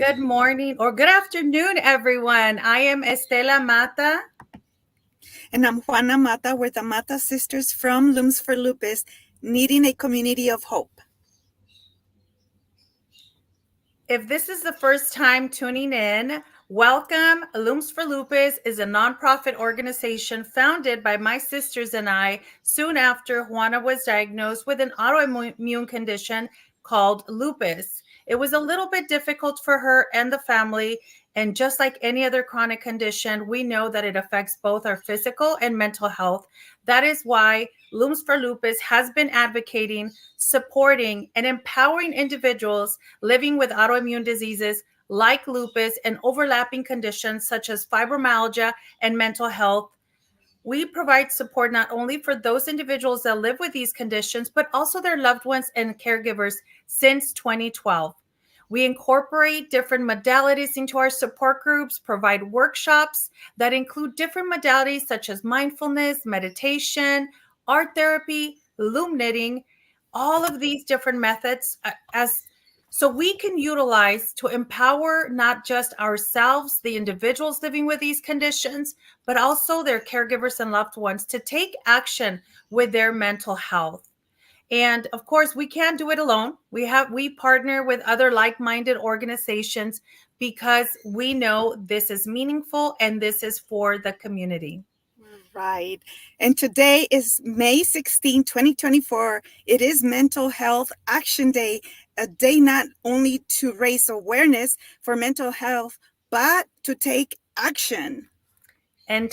Good morning or good afternoon, everyone. I am Estela Mata. And I'm Juana Mata. We're the Mata sisters from Looms for Lupus, needing a community of hope. If this is the first time tuning in, welcome. Looms for Lupus is a nonprofit organization founded by my sisters and I soon after Juana was diagnosed with an autoimmune condition called lupus. It was a little bit difficult for her and the family. And just like any other chronic condition, we know that it affects both our physical and mental health. That is why Looms for Lupus has been advocating, supporting, and empowering individuals living with autoimmune diseases like lupus and overlapping conditions such as fibromyalgia and mental health. We provide support not only for those individuals that live with these conditions, but also their loved ones and caregivers since 2012. We incorporate different modalities into our support groups, provide workshops that include different modalities such as mindfulness, meditation, art therapy, loom knitting, all of these different methods so we can utilize to empower not just ourselves, the individuals living with these conditions, but also their caregivers and loved ones to take action with their mental health. And of course, we can't do it alone. We partner with other like-minded organizations because we know this is meaningful and this is for the community. Right. And today is May 16, 2024. It is Mental Health Action Day, a day not only to raise awareness for mental health, but to take action. And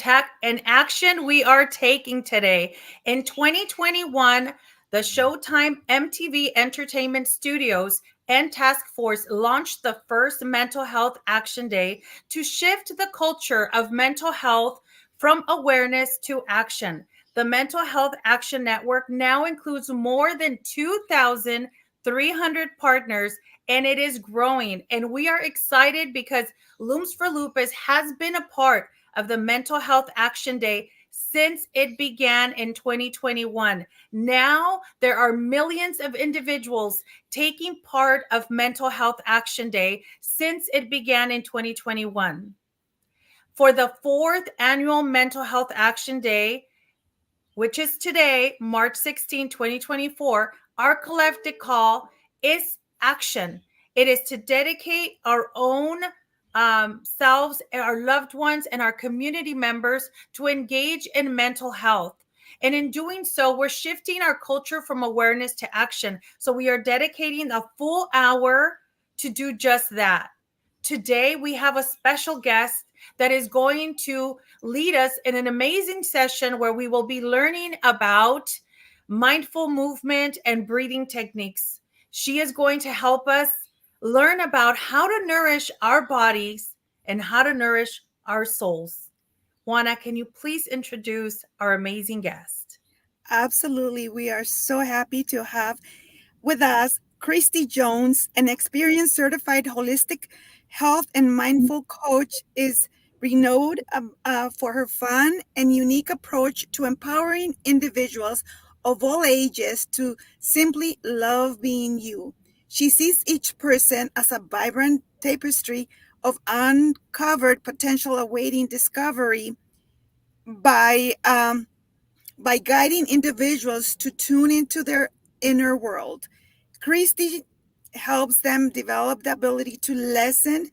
action we are taking today. In 2021, the Showtime MTV Entertainment Studios and Task Force launched the first Mental Health Action Day to shift the culture of mental health from awareness to action. The Mental Health Action Network now includes more than 2,300 partners, and it is growing. And we are excited because Looms for Lupus has been a part of the Mental Health Action Day since it began in 2021. Now there are millions of individuals taking part of Mental Health Action Day since it began in 2021. For the fourth annual Mental Health Action Day, which is today, March 16, 2024, our collective call is action. It is to dedicate our own selves, our loved ones, and our community members to engage in mental health. And in doing so, we're shifting our culture from awareness to action. So we are dedicating a full hour to do just that. Today, we have a special guest that is going to lead us in an amazing session where we will be learning about mindful movement and breathing techniques. She is going to help us learn about how to nourish our bodies and how to nourish our souls. Juana, can you please introduce our amazing guest? Absolutely. We are so happy to have with us Christy Jones, an experienced certified holistic health and mindful coach, is renowned for her fun and unique approach to empowering individuals of all ages to simply love being you. She sees each person as a vibrant tapestry of uncovered potential awaiting discovery by guiding individuals to tune into their inner world. Christy helps them develop the ability to listen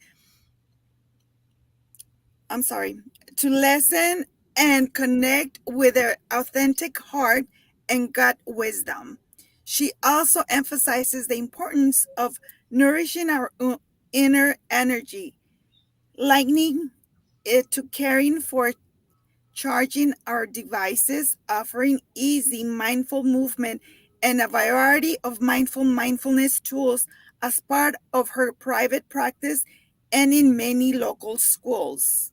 and connect with their authentic heart and gut wisdom. She also emphasizes the importance of nourishing our inner energy, likening it to caring for charging our devices, offering easy mindful movement and a variety of mindfulness tools as part of her private practice and in many local schools.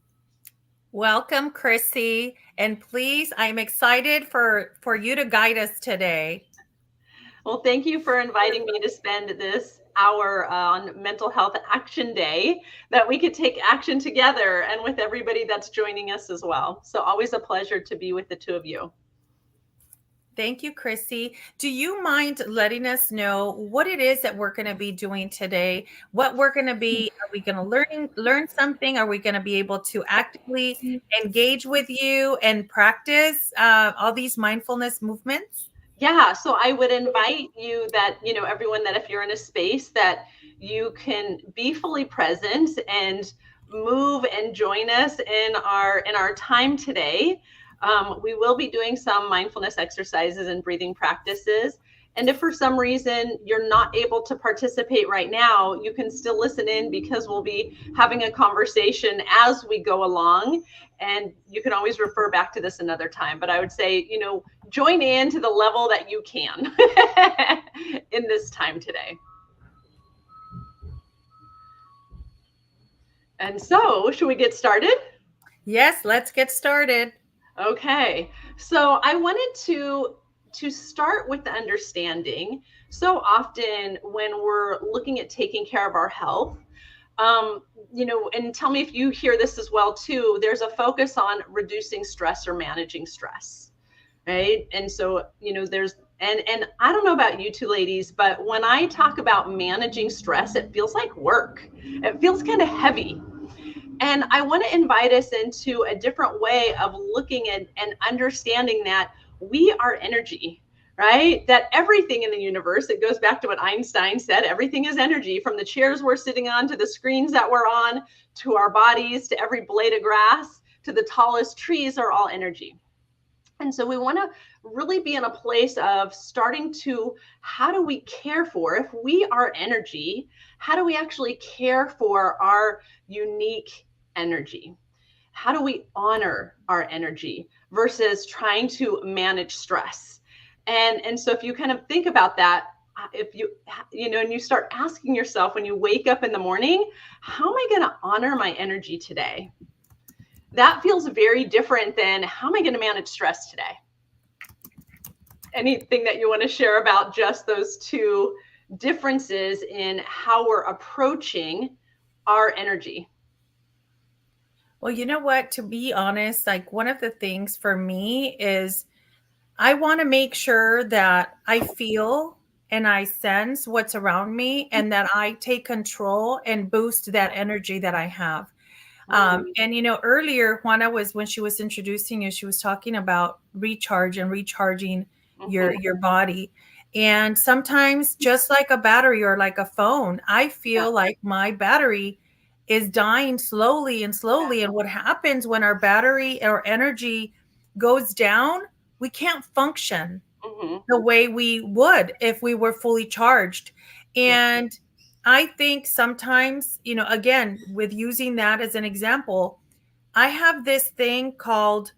Welcome, Chrissy. And please, I'm excited for you to guide us today. Well, thank you for inviting me to spend this hour on Mental Health Action Day, that we could take action together and with everybody that's joining us as well. So always a pleasure to be with the two of you. Thank you, Chrissy. Do you mind letting us know what it is that we're going to be doing today? What we're going to be, are we going to learn something? Are we going to be able to actively engage with you and practice all these mindfulness movements? Yeah, so I would invite you that, everyone, that if you're in a space that you can be fully present and move and join us in our time today. We will be doing some mindfulness exercises and breathing practices. And if for some reason you're not able to participate right now, you can still listen in because we'll be having a conversation as we go along. And you can always refer back to this another time. But I would say, join in to the level that you can in this time today. And so, should we get started? Yes, let's get started. Okay, so I wanted to start with the understanding. So often when we're looking at taking care of our health, and tell me if you hear this as well too, there's a focus on reducing stress or managing stress, right? And so, there's and I don't know about you two ladies, but when I talk about managing stress, it feels like work. It feels kind of heavy. And I want to invite us into a different way of looking at and understanding that we are energy, right? That everything in the universe, it goes back to what Einstein said, everything is energy, from the chairs we're sitting on to the screens that we're on, to our bodies, to every blade of grass, to the tallest trees, are all energy. And so we want to really be in a place of starting to, how do we care for, if we are energy, how do we actually care for our unique energy? How do we honor our energy versus trying to manage stress? And so if you kind of think about that, if and you start asking yourself when you wake up in the morning, how am I going to honor my energy today? That feels very different than how am I going to manage stress today? Anything that you want to share about just those two differences in how we're approaching our energy? Well, you know what? To be honest, like one of the things for me is I want to make sure that I feel and I sense what's around me and that I take control and boost that energy that I have. And earlier, Juana was when she was introducing you, she was talking about recharge and recharging your body. And sometimes, just like a battery or like a phone, I feel like my battery is dying slowly and slowly. And what happens when our battery or energy goes down, we can't function the way we would if we were fully charged. And I think sometimes, again, with using that as an example, I have this thing called,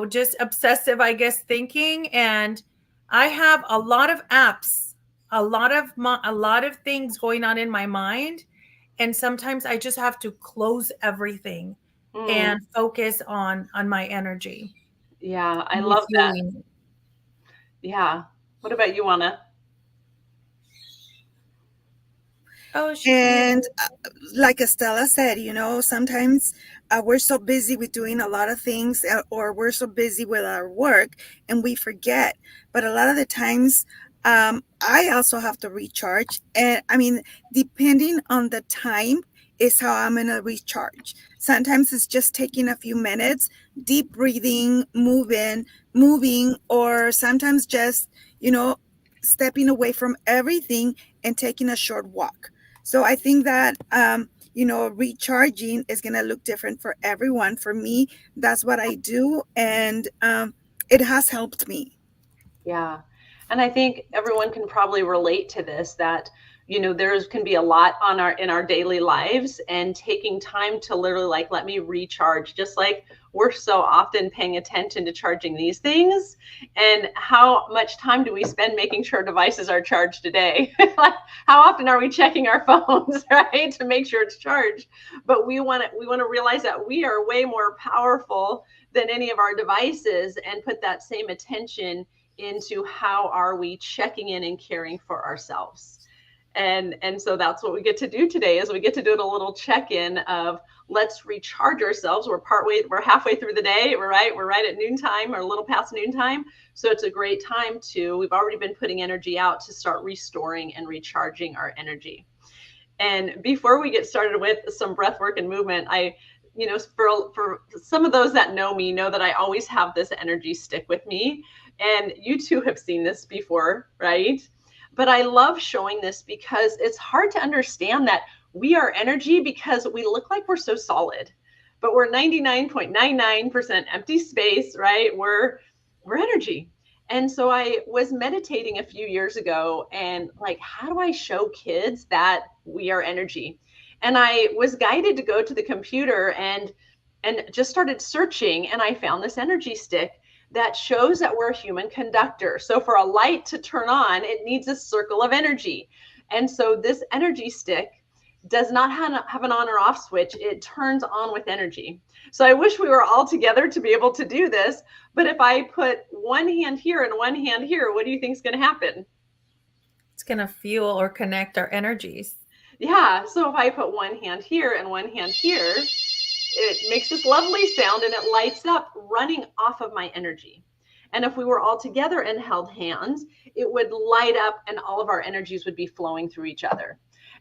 just obsessive, I guess, thinking. And I have a lot of apps, a lot of things going on in my mind. And sometimes I just have to close everything and focus on my energy. Yeah, I love that. Yeah. What about you, Anna? Oh, and like Estella said, sometimes we're so busy with doing a lot of things, or we're so busy with our work and we forget. But a lot of the times, I also have to recharge. And I mean, depending on the time is how I'm going to recharge. Sometimes it's just taking a few minutes, deep breathing, moving, or sometimes just, stepping away from everything and taking a short walk. So I think that, recharging is going to look different for everyone. For me, that's what I do. And it has helped me. Yeah. And I think everyone can probably relate to this, that, there can be a lot in our daily lives, and taking time to literally like, let me recharge, just like we're so often paying attention to charging these things. And how much time do we spend making sure devices are charged today? Like, how often are we checking our phones, right, to make sure it's charged? But we want to realize that we are way more powerful than any of our devices, and put that same attention into how are we checking in and caring for ourselves. And so that's what we get to do today, is we get to do a little check-in of, let's recharge ourselves. We're halfway through the day. We're right at noontime, or a little past noontime. So it's a great time we've already been putting energy out to start restoring and recharging our energy. And before we get started with some breath work and movement, for some of those that know me, know that I always have this energy stick with me. And you too have seen this before, right? But I love showing this because it's hard to understand that we are energy, because we look like we're so solid, but we're 99.99% empty space, right? We're energy. And so I was meditating a few years ago, and like, how do I show kids that we are energy? And I was guided to go to the computer and just started searching, and I found this energy stick that shows that we're a human conductor. So for a light to turn on, it needs a circle of energy. And so this energy stick does not have an on or off switch. It turns on with energy. So I wish we were all together to be able to do this. But if I put one hand here and one hand here, what do you think is going to happen? It's going to fuel or connect our energies. Yeah. So if I put one hand here and one hand here, it makes this lovely sound, and it lights up running off of my energy. And if we were all together and held hands, it would light up, and all of our energies would be flowing through each other.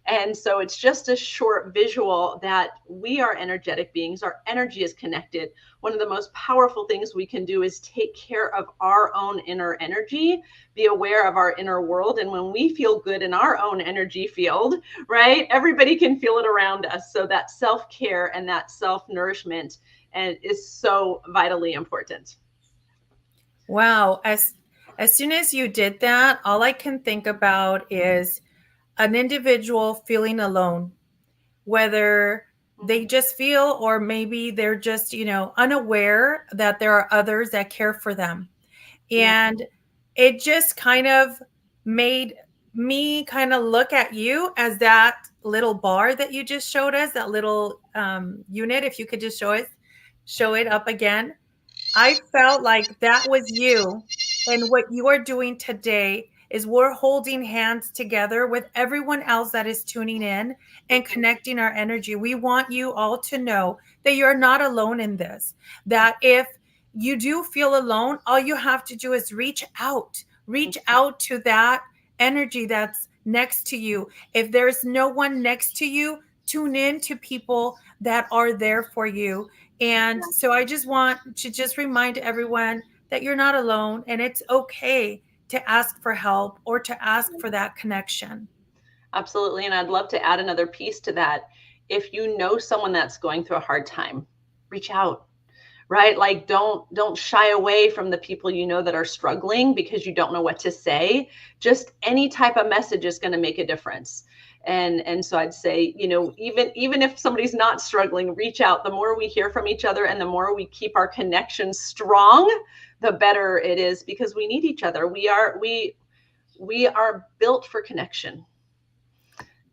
And so it's just a short visual that we are energetic beings. Our energy is connected. One of the most powerful things we can do is take care of our own inner energy, be aware of our inner world. And when we feel good in our own energy field, right, everybody can feel it around us. So that self-care and that self-nourishment is so vitally important. Wow. As soon as you did that, all I can think about is an individual feeling alone, whether they just feel, or maybe they're just, unaware that there are others that care for them. And it just kind of made me kind of look at you as that little bar that you just showed us, that little unit. If you could just show it up again. I felt like that was you. And what you are doing today is we're holding hands together with everyone else that is tuning in and connecting our energy. We want you all to know that you're not alone in this, that if you do feel alone, all you have to do is reach out to that energy that's next to you. If there's no one next to you, tune in to people that are there for you. And so I just want to just remind everyone that you're not alone, and it's okay to ask for help or to ask for that connection. Absolutely. And I'd love to add another piece to that. If you know someone that's going through a hard time, reach out, right? Like, don't shy away from the people you know that are struggling because you don't know what to say. Just any type of message is going to make a difference. And so I'd say, even if somebody's not struggling, reach out. The more we hear from each other and the more we keep our connection strong, the better it is, because we need each other. We are built for connection.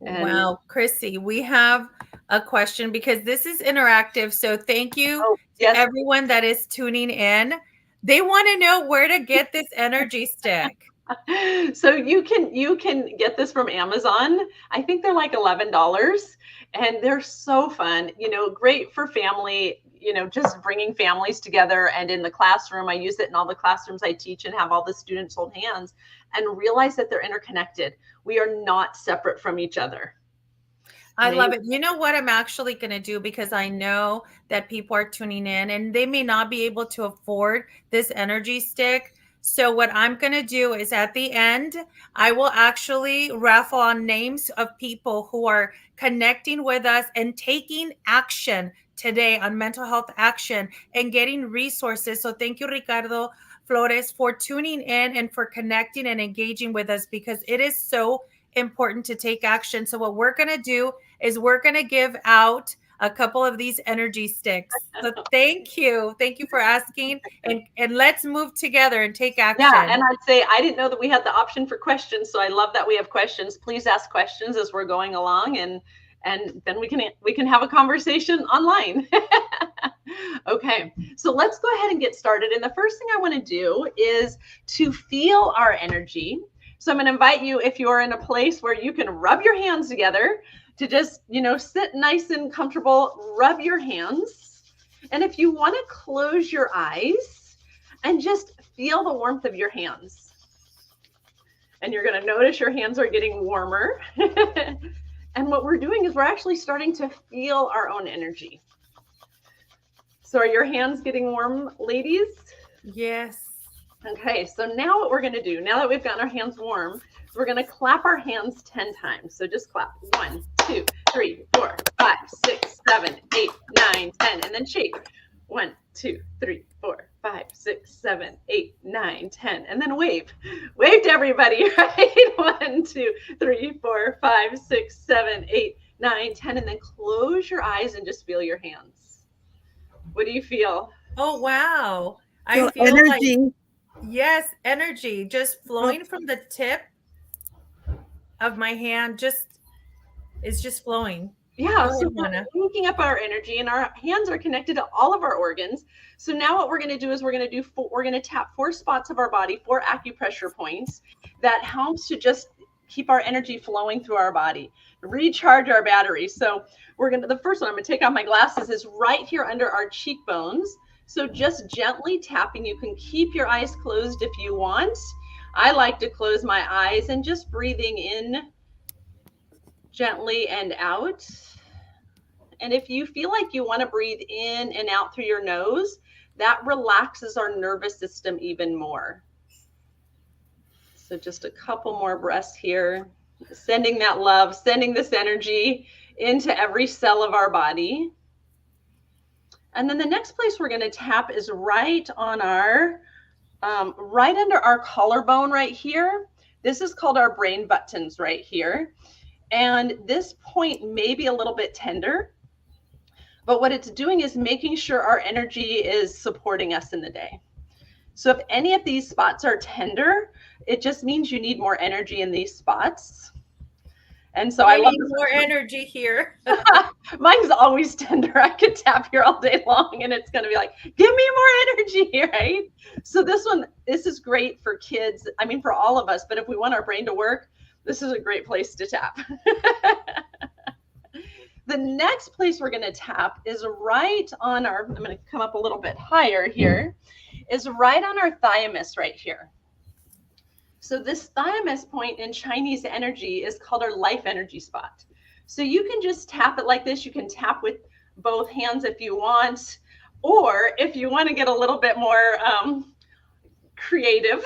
Wow, Chrissy, we have a question because this is interactive. So thank you to everyone that is tuning in. They want to know where to get this energy stick. So you can get this from Amazon. I think they're like $11, and they're so fun, great for family, just bringing families together. And in the classroom, I use it in all the classrooms I teach and have all the students hold hands and realize that they're interconnected. We are not separate from each other. I love it. You know what I'm actually going to do, because I know that people are tuning in and they may not be able to afford this energy stick. So what I'm going to do is, at the end, I will actually raffle on names of people who are connecting with us and taking action today on mental health action and getting resources. So thank you, Ricardo Flores, for tuning in and for connecting and engaging with us, because it is so important to take action. So what we're going to do is we're going to give out a couple of these energy sticks. So thank you for asking, and let's move together and take action. Yeah, and I'd say I didn't know that we had the option for questions, so I love that we have questions. Please ask questions as we're going along, and then we can have a conversation online. Okay, so let's go ahead and get started. And the first thing I want to do is to feel our energy. So I'm going to invite you, if you're in a place where you can rub your hands together, to just, sit nice and comfortable, rub your hands. And if you want to close your eyes and just feel the warmth of your hands. And you're going to notice your hands are getting warmer. And what we're doing is we're actually starting to feel our own energy. So are your hands getting warm, ladies? Yes. Okay, so now what we're going to do, now that we've gotten our hands warm, we're going to clap our hands 10 times. So just clap. 1, 2, 3, 4, 5, 6, 7, 8, 9, 10, and then shake. 1, 2, 3, 4, 5, 6, 7, 8, 9, 10, and then wave. Wave to everybody, right? 1, 2, 3, 4, 5, 6, 7, 8, 9, 10, and then close your eyes and just feel your hands. What do you feel? Oh, wow. I feel energy. Yes, energy just flowing from the tip of my hand. It's just flowing. Yeah, so we're linking up our energy, and our hands are connected to all of our organs. So now what we're going to do is we're going to tap 4 spots of our body, 4 acupressure points that helps to just keep our energy flowing through our body, recharge our batteries. So the first one, I'm going to take off my glasses, is right here under our cheekbones. So just gently tapping. You can keep your eyes closed if you want. I like to close my eyes and just breathing in gently and out. And if you feel like you want to breathe in and out through your nose, that relaxes our nervous system even more. So just a couple more breaths here, sending that love, sending this energy into every cell of our body. And then the next place we're going to tap is right on our, right under our collarbone right here. This is called our brain buttons right here. And this point may be a little bit tender, but what it's doing is making sure our energy is supporting us in the day. So if any of these spots are tender, it just means you need more energy in these spots. And so I love more energy here. Mine's always tender. I could tap here all day long and it's going to be like, give me more energy, right? So this is great for kids. I mean, for all of us, but if we want our brain to work, this is a great place to tap. The next place we're going to tap is right on our, I'm going to come up a little bit higher here, is right on our thymus right here. So this thymus point in Chinese energy is called our life energy spot. So you can just tap it like this. You can tap with both hands if you want, or if you want to get a little bit more creative,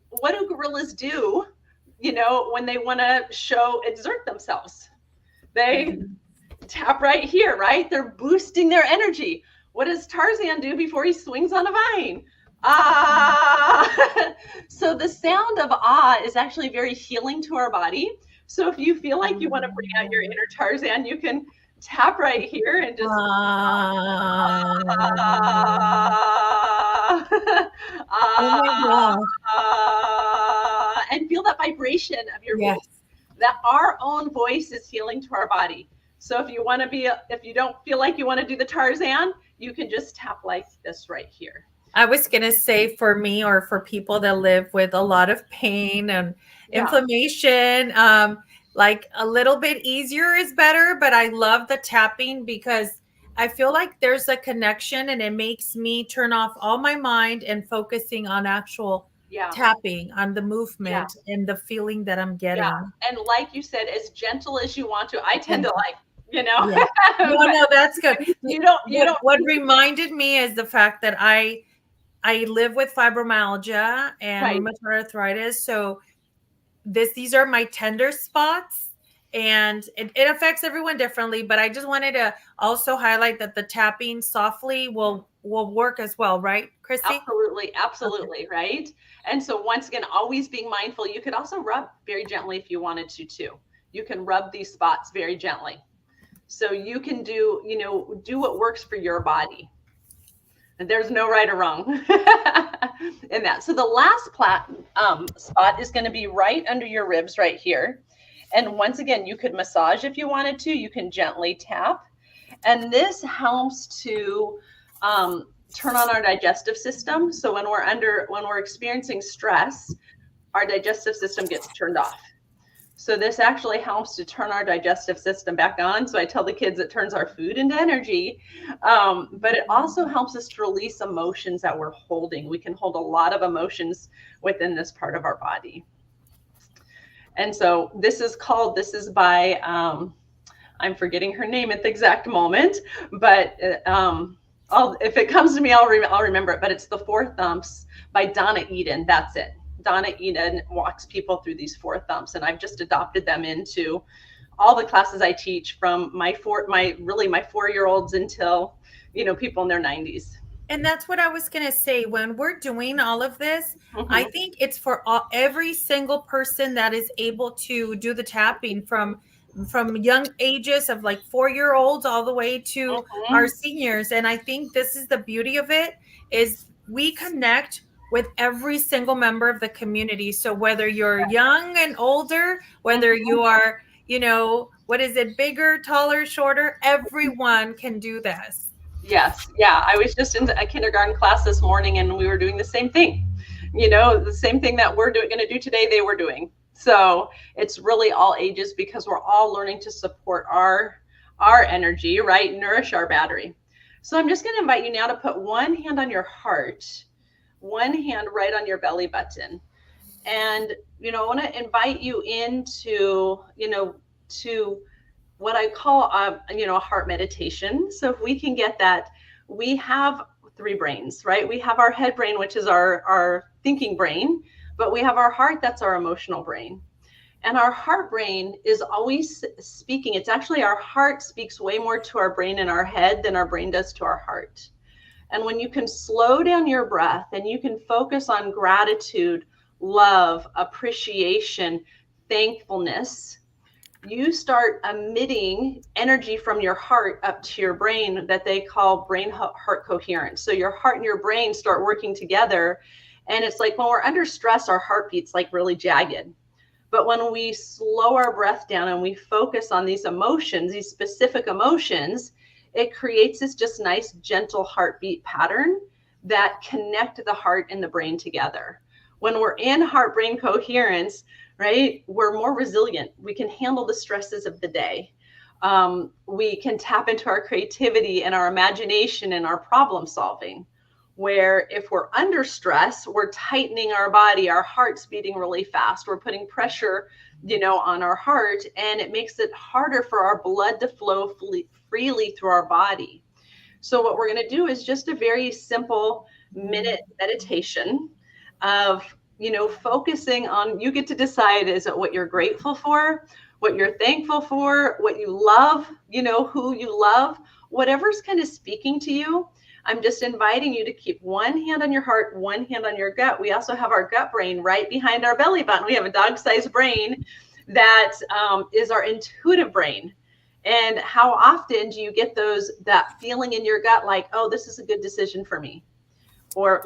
what do gorillas do, when they want to exert themselves? They tap right here, right? They're boosting their energy. What does Tarzan do before he swings on a vine? Ah! So the sound of ah is actually very healing to our body. So if you feel like you want to bring out your inner Tarzan, you can tap right here and just and feel that vibration of your voice. That our own voice is healing to our body. So if you want to if you don't feel like you want to do the Tarzan, you can just tap like this right here. I was going to say, for me, or for people that live with a lot of pain and inflammation, like a little bit easier is better, but I love the tapping because I feel like there's a connection and it makes me turn off all my mind and focusing on actual tapping, on the movement and the feeling that I'm getting. Yeah. And like you said, as gentle as you want to. I tend to No, that's good. What reminded me is the fact that I live with fibromyalgia and rheumatoid arthritis. So these are my tender spots, and it affects everyone differently. But I just wanted to also highlight that the tapping softly will work as well, right, Christy? Absolutely, okay. Right. And so once again, always being mindful. You could also rub very gently if you wanted to too. You can rub these spots very gently. So you can do what works for your body. And there's no right or wrong in that. So the last spot is going to be right under your ribs right here. And once again, you could massage if you wanted to. You can gently tap. And this helps to turn on our digestive system. So when we're experiencing stress, our digestive system gets turned off. So this actually helps to turn our digestive system back on. So I tell the kids it turns our food into energy, but it also helps us to release emotions that we're holding. We can hold a lot of emotions within this part of our body. And so this is by, I'm forgetting her name at the exact moment, but if it comes to me, I'll remember it. But it's the 4 Thumps by Donna Eden. That's it. Donna Eden walks people through these 4 thumps, and I've just adopted them into all the classes I teach, from my 4-year-olds until, people in their 90s. And that's what I was going to say. When we're doing all of this, I think it's for every single person that is able to do the tapping, from young ages of like 4-year-olds all the way to our seniors. And I think this is the beauty of it, is we connect with every single member of the community. So whether you're young and older, whether you are, bigger, taller, shorter, everyone can do this. Yes. Yeah. I was just in a kindergarten class this morning, and we were doing the same thing. The same thing that we're going to do today, they were doing. So it's really all ages, because we're all learning to support our energy, right? Nourish our battery. So I'm just going to invite you now to put one hand on your heart, one hand right on your belly button. And, I want to invite you into, to what I call, a heart meditation. So if we can get that, we have 3 brains, right? We have our head brain, which is our thinking brain, but we have our heart, that's our emotional brain. And our heart brain is always speaking. It's actually, our heart speaks way more to our brain and our head than our brain does to our heart. And when you can slow down your breath and you can focus on gratitude, love, appreciation, thankfulness, you start emitting energy from your heart up to your brain that they call brain-heart coherence. So your heart and your brain start working together. And it's like when we're under stress, our heartbeat's like really jagged. But when we slow our breath down and we focus on these emotions, these specific emotions, it creates this just nice, gentle heartbeat pattern that connect the heart and the brain together. When we're in heart-brain coherence, right, we're more resilient. We can handle the stresses of the day. We can tap into our creativity and our imagination and our problem solving. Where if we're under stress, we're tightening our body, our heart's beating really fast. We're putting pressure, on our heart, and it makes it harder for our blood to flow freely through our body. So what we're going to do is just a very simple minute meditation of, focusing on, you get to decide, is it what you're grateful for, what you're thankful for, what you love, who you love, whatever's kind of speaking to you. I'm just inviting you to keep one hand on your heart, one hand on your gut. We also have our gut brain right behind our belly button. We have a dog-sized brain that is our intuitive brain. And how often do you get that feeling in your gut like, oh, this is a good decision for me? Or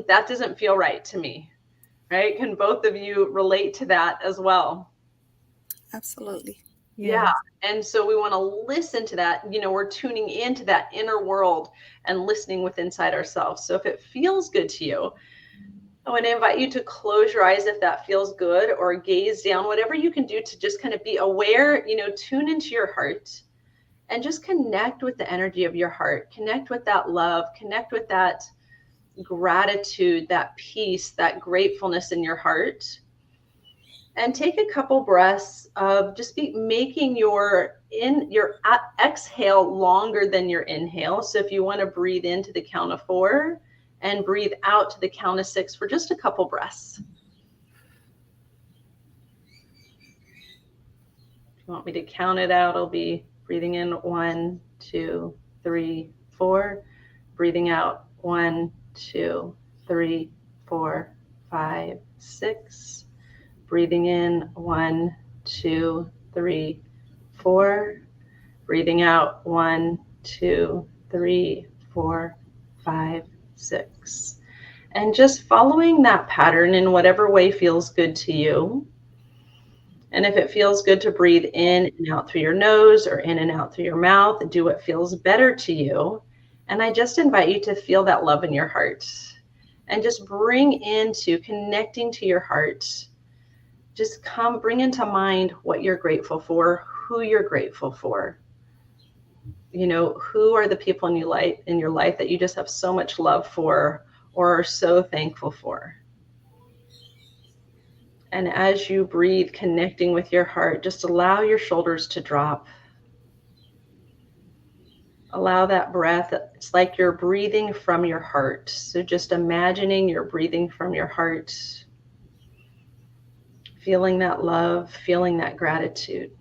that doesn't feel right to me, right? Can both of you relate to that as well? Absolutely. Yeah. And so we want to listen to that. We're tuning into that inner world and listening with inside ourselves. So if it feels good to you, I want to invite you to close your eyes if that feels good, or gaze down, whatever you can do to just kind of be aware, tune into your heart and just connect with the energy of your heart. Connect with that love, connect with that gratitude, that peace, that gratefulness in your heart. And take a couple breaths of just making your exhale longer than your inhale. So if you want to breathe into the count of 4 and breathe out to the count of 6 for just a couple breaths. If you want me to count it out, I'll be breathing in 1, 2, 3, 4. Breathing out 1, 2, 3, 4, 5, 6. Breathing in 1, 2, 3, 4. Breathing out 1, 2, 3, 4, 5, 6. And just following that pattern in whatever way feels good to you. And if it feels good to breathe in and out through your nose or in and out through your mouth, do what feels better to you. And I just invite you to feel that love in your heart and just bring into connecting to your heart just bring into mind what you're grateful for, who you're grateful for. You know, who are the people in your life that you just have so much love for or are so thankful for. And as you breathe, connecting with your heart, just allow your shoulders to drop. Allow that breath. It's like you're breathing from your heart. So just imagining you're breathing from your heart, feeling that love, feeling that gratitude.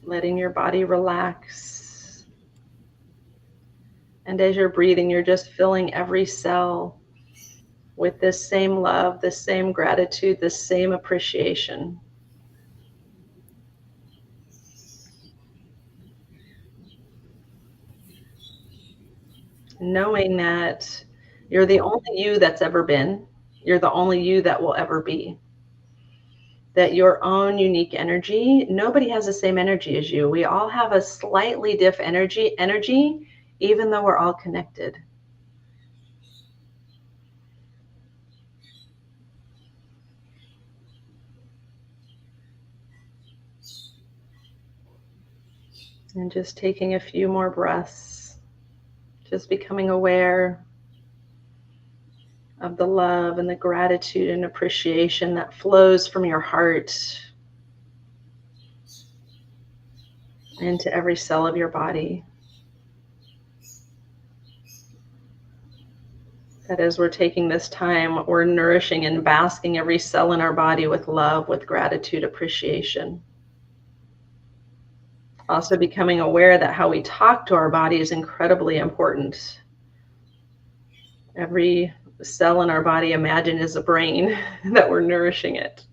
Letting your body relax. And as you're breathing, you're just filling every cell with this same love, this same gratitude, this same appreciation. Knowing that you're the only you that's ever been, you're the only you that will ever be. That your own unique energy, nobody has the same energy as you. We all have a slightly different energy, even though we're all connected. And just taking a few more breaths, just becoming aware of the love and the gratitude and appreciation that flows from your heart into every cell of your body. That as we're taking this time, we're nourishing and basking every cell in our body with love, with gratitude, appreciation. Also becoming aware that how we talk to our body is incredibly important. Every cell in our body, imagine, is a brain, that we're nourishing it.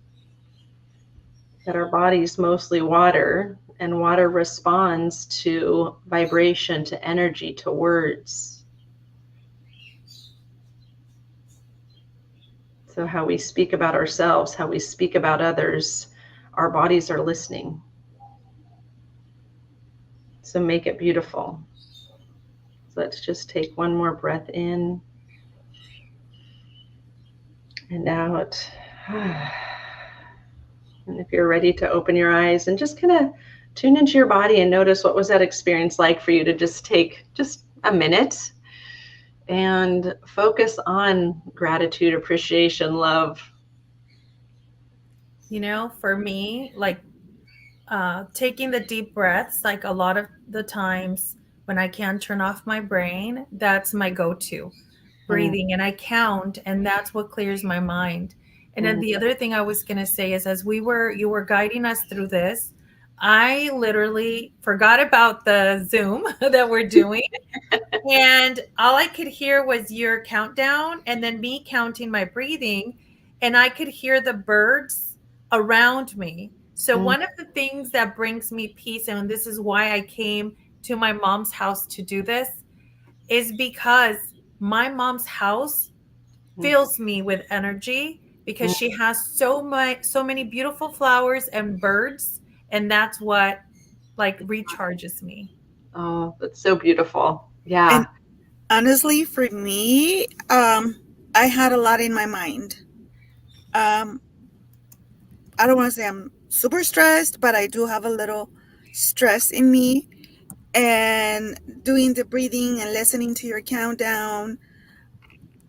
That our body's mostly water, and water responds to vibration, to energy, to words. So how we speak about ourselves, how we speak about others, our bodies are listening. So make it beautiful. So let's just take one more breath in and out. And if you're ready to open your eyes and just kind of tune into your body and notice, what was that experience like for you to just take just a minute and focus on gratitude, appreciation, love. You know, for me, like taking the deep breaths, like a lot of the times when I can't turn off my brain, that's my go-to breathing, and I count, and that's what clears my mind. And then the other thing I was going to say is, as you were guiding us through this, I literally forgot about the Zoom that we're doing. And all I could hear was your countdown and then me counting my breathing. And I could hear the birds around me. So one of the things that brings me peace, and this is why I came to my mom's house to do this, is because my mom's house fills me with energy, because she has so many beautiful flowers and birds, and that's what like recharges me. Oh, that's so beautiful. Yeah. And honestly, for me, I had a lot in my mind. I don't want to say I'm super stressed, but I do have a little stress in me. And doing the breathing and listening to your countdown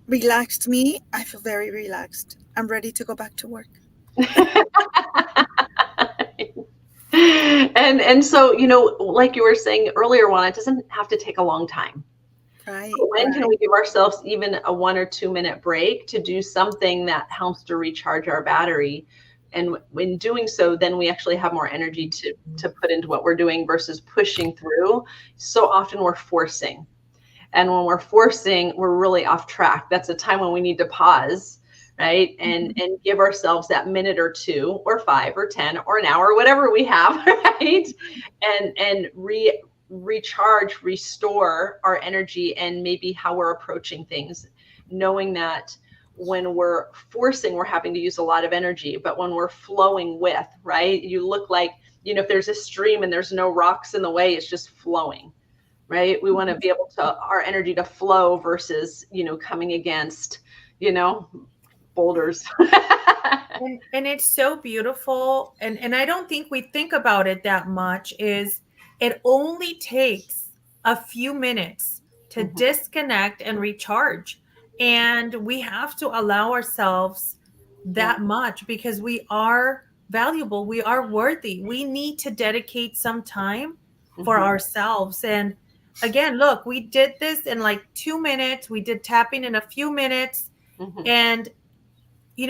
relaxed me. I feel very relaxed. I'm ready to go back to work. And so, you know, like you were saying earlier, Juana, it doesn't have to take a long time. Right. But when can we give ourselves even a 1 or 2 minute break to do something that helps to recharge our battery? And when doing so, then we actually have more energy to put into what we're doing versus pushing through. So often we're forcing. And when we're forcing, we're really off track. That's a time when we need to pause, right? And give ourselves that minute or 2 or 5 or 10 or an hour, whatever we have, right? And recharge, restore our energy and maybe how we're approaching things, knowing that when we're forcing, we're having to use a lot of energy, but when we're flowing with, right? You look like, you know, if there's a stream and there's no rocks in the way, it's just flowing, right? We want to be able to, our energy to flow versus, coming against, boulders. And it's so beautiful. And I don't think we think about it that much, is it only takes a few minutes to Mhm. disconnect and recharge. And we have to allow ourselves Yeah. that much because we are valuable. We are worthy. We need to dedicate some time for Mhm. ourselves. And again, look, we did this in like 2 minutes. We did tapping in a few minutes. Mhm. And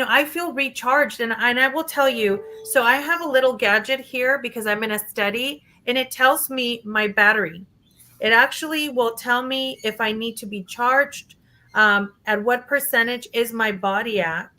I feel recharged, and I will tell you, so I have a little gadget here because I'm in a study, and it tells me my battery. It actually will tell me if I need to be charged, at what percentage is my body at.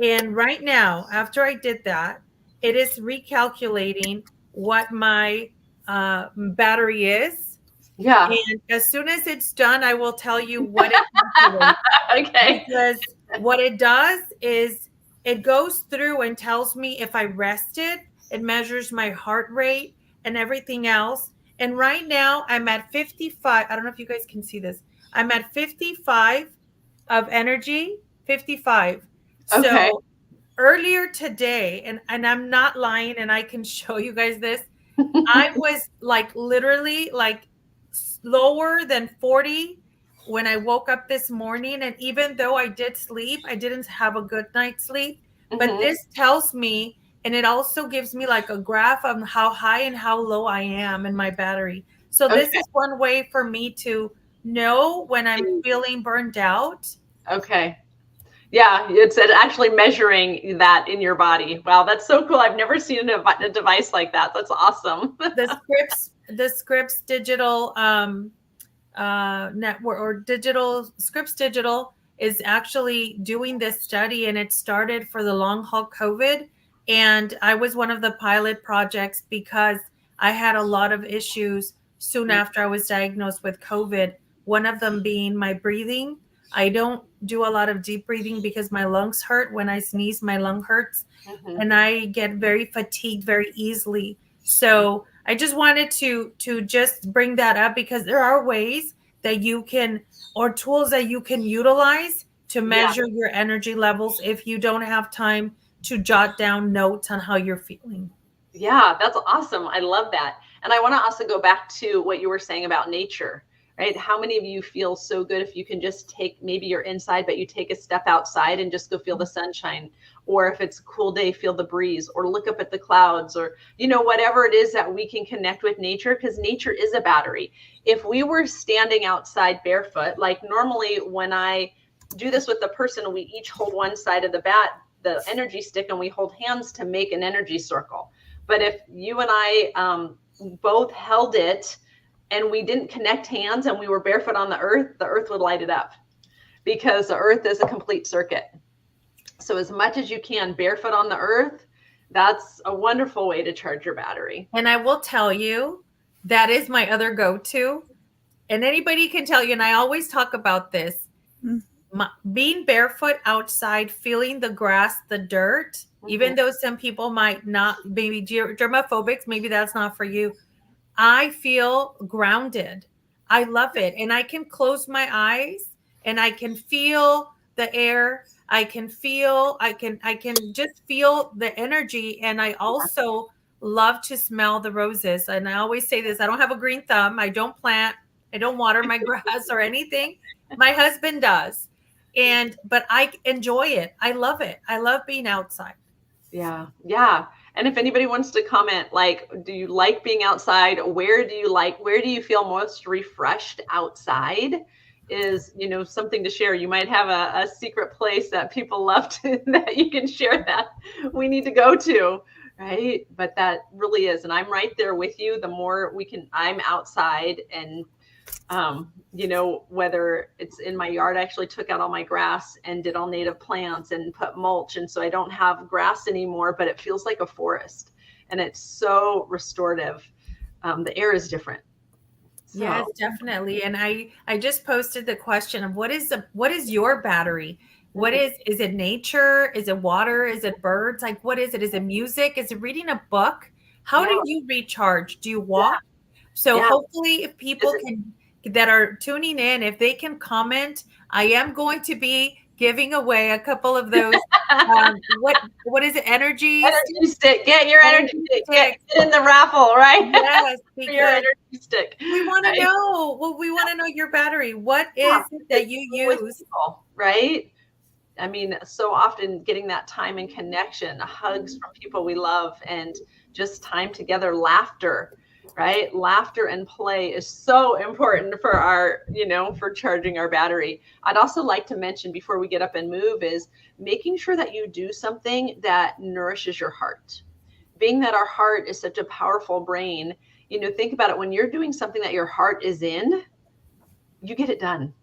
And right now, after I did that, it is recalculating what my battery is. Yeah. And as soon as it's done, I will tell you what it calculates, Okay. because what it does is it goes through and tells me if I rested, it measures my heart rate and everything else. And right now I'm at 55. I don't know if you guys can see this. I'm at 55 of energy, 55. Okay. So earlier today, and I'm not lying, and I can show you guys this, I was like literally like lower than 40 when I woke up this morning. And even though I did sleep, I didn't have a good night's sleep. But Mhm. this tells me, and it also gives me like a graph of how high and how low I am in my battery. So this Okay. is one way for me to know when I'm feeling burned out. Okay. Yeah, it's actually measuring that in your body. Wow, that's so cool. I've never seen a device like that. That's awesome. The Scripps digital network, or digital Scripps Digital, is actually doing this study, and it started for the long haul COVID. And I was one of the pilot projects because I had a lot of issues soon after I was diagnosed with COVID. One of them being my breathing. I don't do a lot of deep breathing because my lungs hurt. When I sneeze, my lung hurts, Mhm. and I get very fatigued very easily. So I just wanted to just bring that up because there are ways that you can, or tools that you can utilize to Yeah. measure your energy levels if you don't have time to jot down notes on how you're feeling. Yeah, that's awesome. I love that. And I want to also go back to what you were saying about nature, right? How many of you feel so good if you can just take, maybe you're inside, but you take a step outside and just go feel the sunshine? Or if it's a cool day, feel the breeze, or look up at the clouds, or, whatever it is that we can connect with nature, because nature is a battery. If we were standing outside barefoot, like normally when I do this with the person, we each hold one side of the energy stick, and we hold hands to make an energy circle. But if you and I both held it and we didn't connect hands and we were barefoot on the earth would light it up, because the earth is a complete circuit. So as much as you can barefoot on the earth, that's a wonderful way to charge your battery. And I will tell you, that is my other go-to. And anybody can tell you, and I always talk about this, Mm. being barefoot outside, feeling the grass, the dirt, even though some people might not, maybe germophobics, maybe that's not for you. I feel grounded. I love it. And I can close my eyes and I can feel the air. I can just feel the energy. And I also love to smell the roses. And I always say this, I don't have a green thumb. I don't plant, I don't water my grass or anything. My husband does. But I enjoy it. I love it. I love being outside. Yeah. Yeah. And if anybody wants to comment, like, do you like being outside? Where do you feel most refreshed outside? Is, something to share. You might have a secret place that people love to, that you can share, that we need to go to, right? But that really is. And I'm right there with you. The more I'm outside, and whether it's in my yard, I actually took out all my grass and did all native plants and put mulch. And so I don't have grass anymore, but it feels like a forest, and it's so restorative. The air is different. So, Yes, definitely. And I just posted the question of what is your battery? What is it nature? Is it water? Is it birds? Like what is it? Is it music? Is it reading a book? How yeah, do you recharge? Do you yeah. walk? So Yeah. hopefully if people that are tuning in, if they can comment, I am going to be giving away a couple of those what is it? Energy stick. Get your energy stick. Get sticks. in the raffle, right? Yes, For your because energy stick. we want Right? to know. Well, we want to know your battery. What is it that you With use? people, right? I mean, so often getting that time and connection, hugs from people we love, and just time together, laughter, right? Laughter and play is so important for our, for charging our battery. I'd also like to mention before we get up and move is making sure that you do something that nourishes your heart. Being that our heart is such a powerful brain, think about it. When you're doing something that your heart is in, you get it done.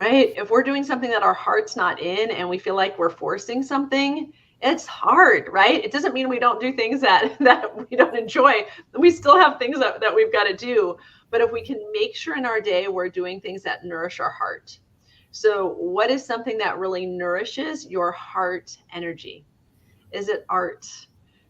Right? If we're doing something that our heart's not in and we feel like we're forcing something, it's hard, right? It doesn't mean we don't do things that we don't enjoy. We still have things that we've got to do. But if we can make sure in our day we're doing things that nourish our heart. So what is something that really nourishes your heart energy? Is it art,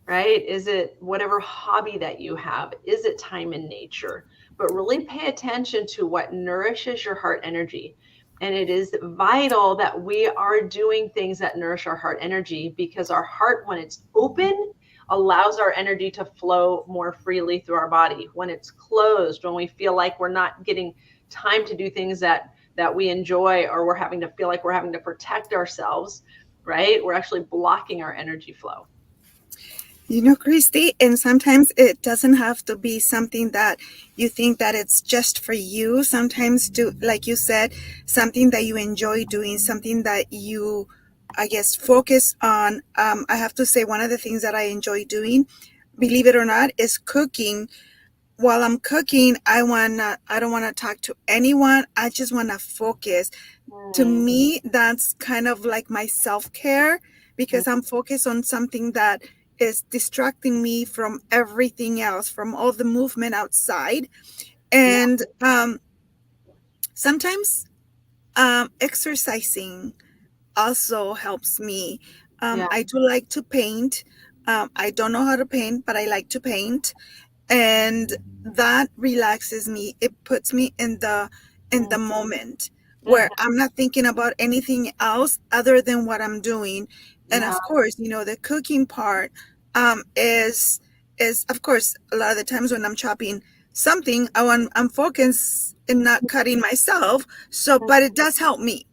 right? Is it whatever hobby that you have? Is it time in nature? But really pay attention to what nourishes your heart energy. And it is vital that we are doing things that nourish our heart energy, because our heart, when it's open, allows our energy to flow more freely through our body. When it's closed, when we feel like we're not getting time to do things that we enjoy, or we're having to feel like we're having to protect ourselves, right? We're actually blocking our energy flow. Christy, and sometimes it doesn't have to be something that you think that it's just for you. Sometimes, like you said, something that you enjoy doing, something that you, I guess, focus on. I have to say, one of the things that I enjoy doing, believe it or not, is cooking. While I'm cooking, I don't want to talk to anyone. I just want to focus. To me, that's kind of like my self-care, because I'm focused on something that is distracting me from everything else, from all the movement outside. And sometimes exercising also helps me. I do like to paint. I don't know how to paint, but I like to paint, and that relaxes me. It puts me in the moment where I'm not thinking about anything else other than what I'm doing. And of course, the cooking part is of course a lot of the times when I'm chopping something, I'm focused in not cutting myself. So, but it does help me.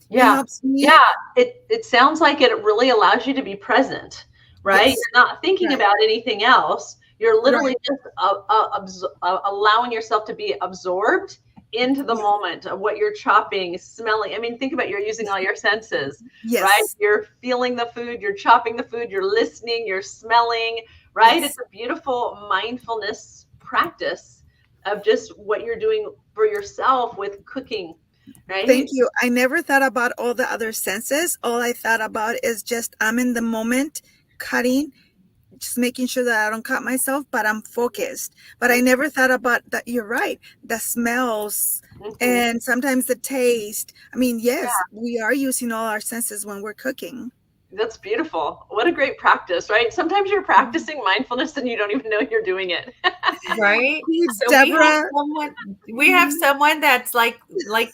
It helps me. Yeah. It sounds like it really allows you to be present, right? Yes. You're not thinking about anything else. You're literally Right. just allowing yourself to be absorbed into the moment of what you're chopping, smelling. I mean, think about, you're using all your senses, right? Yes. You're feeling the food, you're chopping the food, you're listening, you're smelling, right? Yes. It's a beautiful mindfulness practice of just what you're doing for yourself with cooking, right? Thank you. I never thought about all the other senses. All I thought about is just I'm in the moment, cutting, just making sure that I don't cut myself, but I'm focused. But I never thought about that. You're right. The smells and sometimes the taste. I mean, yes, we are using all our senses when we're cooking. That's beautiful. What a great practice, right? Sometimes you're practicing mindfulness and you don't even know you're doing it. Right? So Deborah. we have someone that's like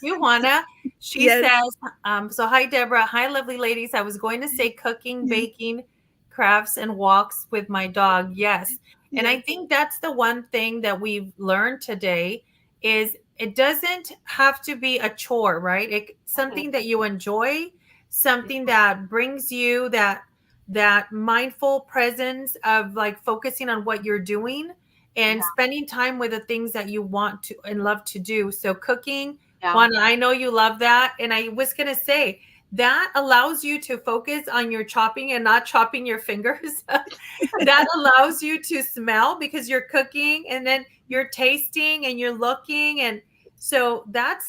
you, Juana. She Yes. says, so hi Deborah, hi lovely ladies. I was going to say cooking, baking, crafts, and walks with my dog. Yes. And I think that's the one thing that we've learned today is it doesn't have to be a chore, right? Something that you enjoy, something that brings you that mindful presence of like focusing on what you're doing and spending time with the things that you want to and love to do. So cooking, Juana, I know you love that. And I was going to say that allows you to focus on your chopping and not chopping your fingers. That allows you to smell because you're cooking and then you're tasting and you're looking. And so that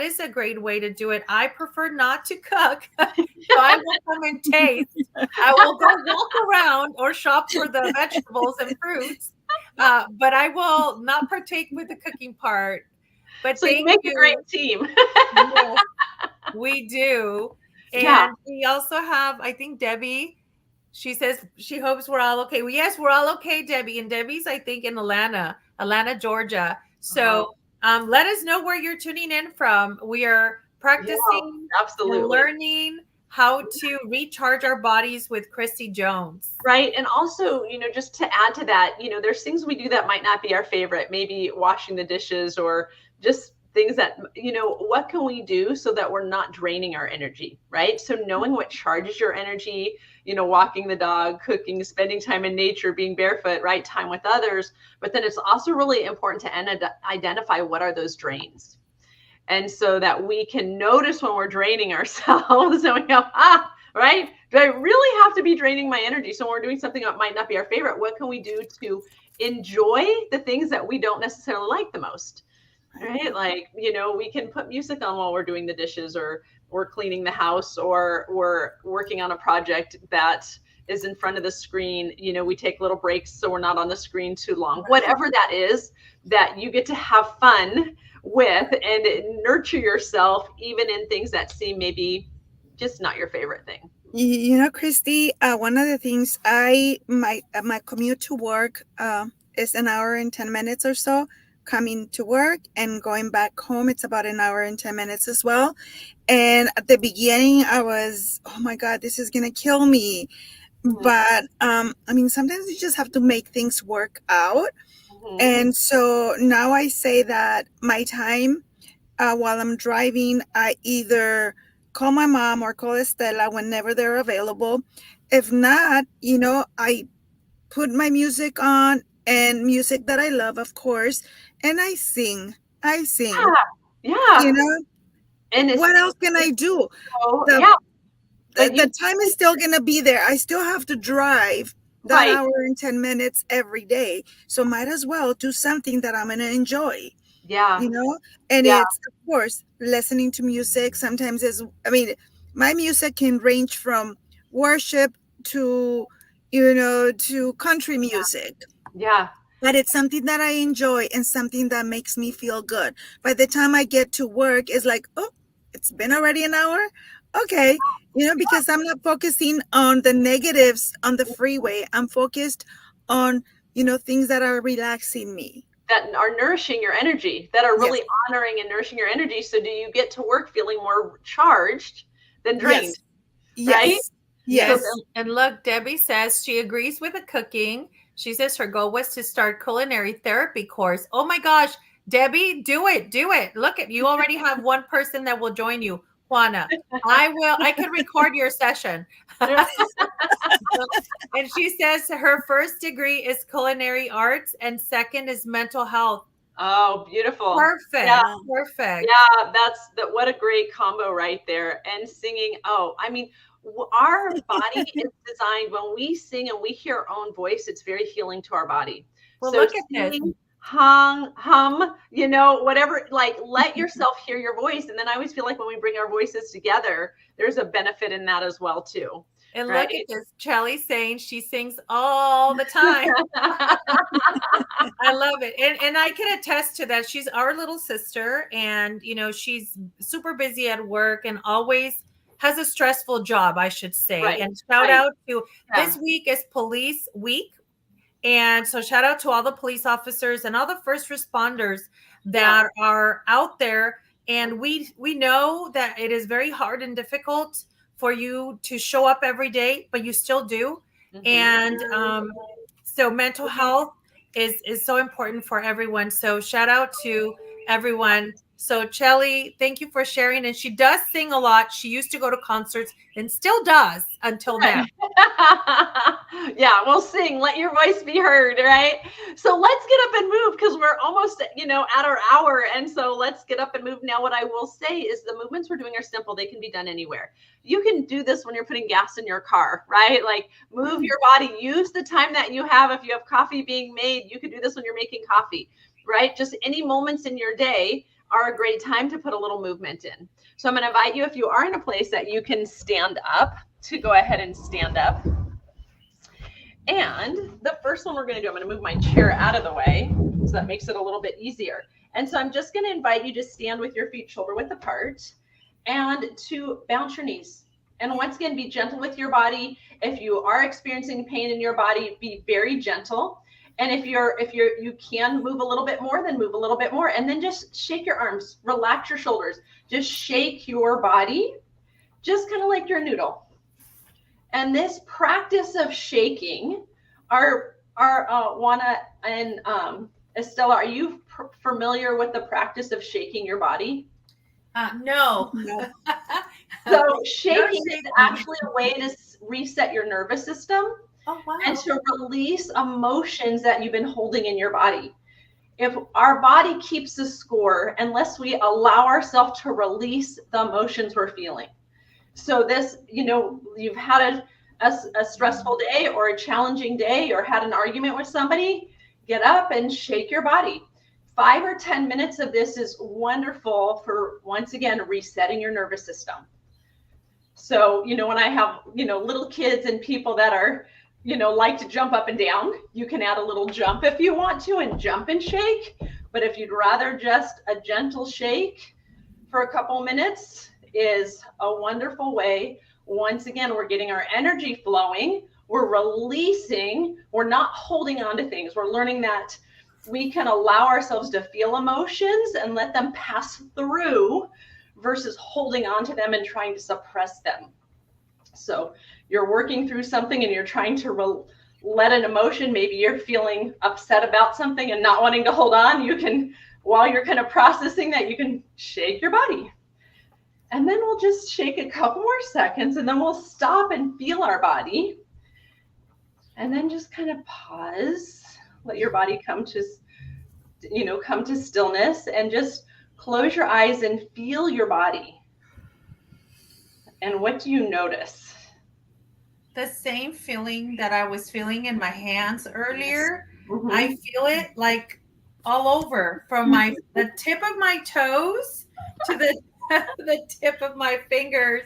is a great way to do it. I prefer not to cook. So I will come and taste. I will go walk around or shop for the vegetables and fruits. But I will not partake with the cooking part. But so you make a great team. Yes, we do. And we also have, I think, Debbie. She says she hopes we're all okay. Well, yes, we're all okay, Debbie. And Debbie's, I think, in Atlanta, Georgia. So let us know where you're tuning in from. We are Yeah, practicing and absolutely. learning how to recharge our bodies with Christy Jones. Right. And also, just to add to that, there's things we do that might not be our favorite, maybe washing the dishes or just things that, what can we do so that we're not draining our energy, right? So knowing what charges your energy, walking the dog, cooking, spending time in nature, being barefoot, right? Time with others. But then it's also really important to identify what are those drains. And so that we can notice when we're draining ourselves and we go, right? Do I really have to be draining my energy? So when we're doing something that might not be our favorite, what can we do to enjoy the things that we don't necessarily like the most? Right? Like, we can put music on while we're doing the dishes, or we're cleaning the house, or we're working on a project that is in front of the screen. We take little breaks so we're not on the screen too long. Whatever that is, that you get to have fun with and nurture yourself, even in things that seem maybe just not your favorite thing. Christy, one of the things my commute to work is an hour and 10 minutes or so. Coming to work and going back home, it's about an hour and 10 minutes as well. And at the beginning, I was, oh my God, this is gonna kill me. Mm-hmm. But sometimes you just have to make things work out. Mm-hmm. And so now I say that my time while I'm driving, I either call my mom or call Estela whenever they're available. If not, I put my music on, and music that I love, of course, and I sing. Yeah. And what else can I do? The time is still going to be there. I still have to drive that hour and 10 minutes every day. So might as well do something that I'm going to enjoy. Yeah. And it's, of course, listening to music. Sometimes my music can range from worship to, to country music. Yeah. But it's something that I enjoy and something that makes me feel good. By the time I get to work, it's like, oh, it's been already an hour. Okay. Because I'm not focusing on the negatives on the freeway. I'm focused on, things that are relaxing me, that are nourishing your energy, that are really honoring and nourishing your energy. So do you get to work feeling more charged than drained? Yes. Right? Yes. And look, Debbie says she agrees with the cooking. She says her goal was to start culinary therapy course. Oh my gosh, Debbie, do it. Look, you already have one person that will join you, Juana. I can record your session. And she says her first degree is culinary arts and second is mental health. Oh, beautiful. Perfect. Yeah. Perfect. Yeah, what a great combo right there. And singing, our body is designed, when we sing and we hear our own voice, it's very healing to our body. Well, so look at this. Hum, whatever, like, let yourself hear your voice. And then I always feel like when we bring our voices together, there's a benefit in that as well, too. And look at this, Chelly saying she sings all the time. I love it. And I can attest to that. She's our little sister, and, she's super busy at work and always has a stressful job, I should say. Right. And shout out to this week is Police Week. And so shout out to all the police officers and all the first responders that are out there. And we know that it is very hard and difficult for you to show up every day, but you still do. Mm-hmm. And so mental health is so important for everyone. So shout out to everyone. So Chelly, thank you for sharing. And she does sing a lot. She used to go to concerts and still does until now. Yeah, we'll sing. Let your voice be heard, right? So let's get up and move, because we're almost, at our hour. And so let's get up and move. Now, what I will say is the movements we're doing are simple. They can be done anywhere. You can do this when you're putting gas in your car, right? Like, move your body. Use the time that you have. If you have coffee being made, you could do this when you're making coffee, right? Just any moments in your day are a great time to put a little movement in. So I'm going to invite you, if you are in a place that you can stand up, to go ahead and stand up. And the first one we're going to do, I'm going to move my chair out of the way so that makes it a little bit easier. And so I'm just going to invite you to stand with your feet shoulder width apart and to bounce your knees And once again, be gentle with your body. If you are experiencing pain in your body, be very gentle. And if you can move a little bit more, then move a little bit more. And then just shake your arms, relax your shoulders, just shake your body, just kind of like you're a noodle. And this practice of shaking, our Juana and Estella, are you familiar with the practice of shaking your body? No. So shaking is actually a way to reset your nervous system. Oh, wow. And to release emotions that you've been holding in your body. If our body keeps a score, unless we allow ourselves to release the emotions we're feeling. So this, you've had a stressful day or a challenging day or had an argument with somebody, get up and shake your body. 5 or 10 minutes of this is wonderful for, once again, resetting your nervous system. So, when I have, little kids and people that are, like to jump up and down, you can add a little jump if you want to and jump and shake. But if you'd rather just a gentle shake for a couple minutes is a wonderful way. Once again, we're getting our energy flowing. We're releasing. We're not holding on to things. We're learning that we can allow ourselves to feel emotions and let them pass through versus holding on to them and trying to suppress them. So you're working through something and you're trying to let an emotion, maybe you're feeling upset about something and not wanting to hold on, you can, while you're kind of processing that, you can shake your body. And then we'll just shake a couple more seconds and then we'll stop and feel our body. And then just kind of pause, let your body come to stillness and just close your eyes and feel your body. And what do you notice? The same feeling that I was feeling in my hands earlier. Mm-hmm. I feel it like all over from the tip of my toes to the tip of my fingers.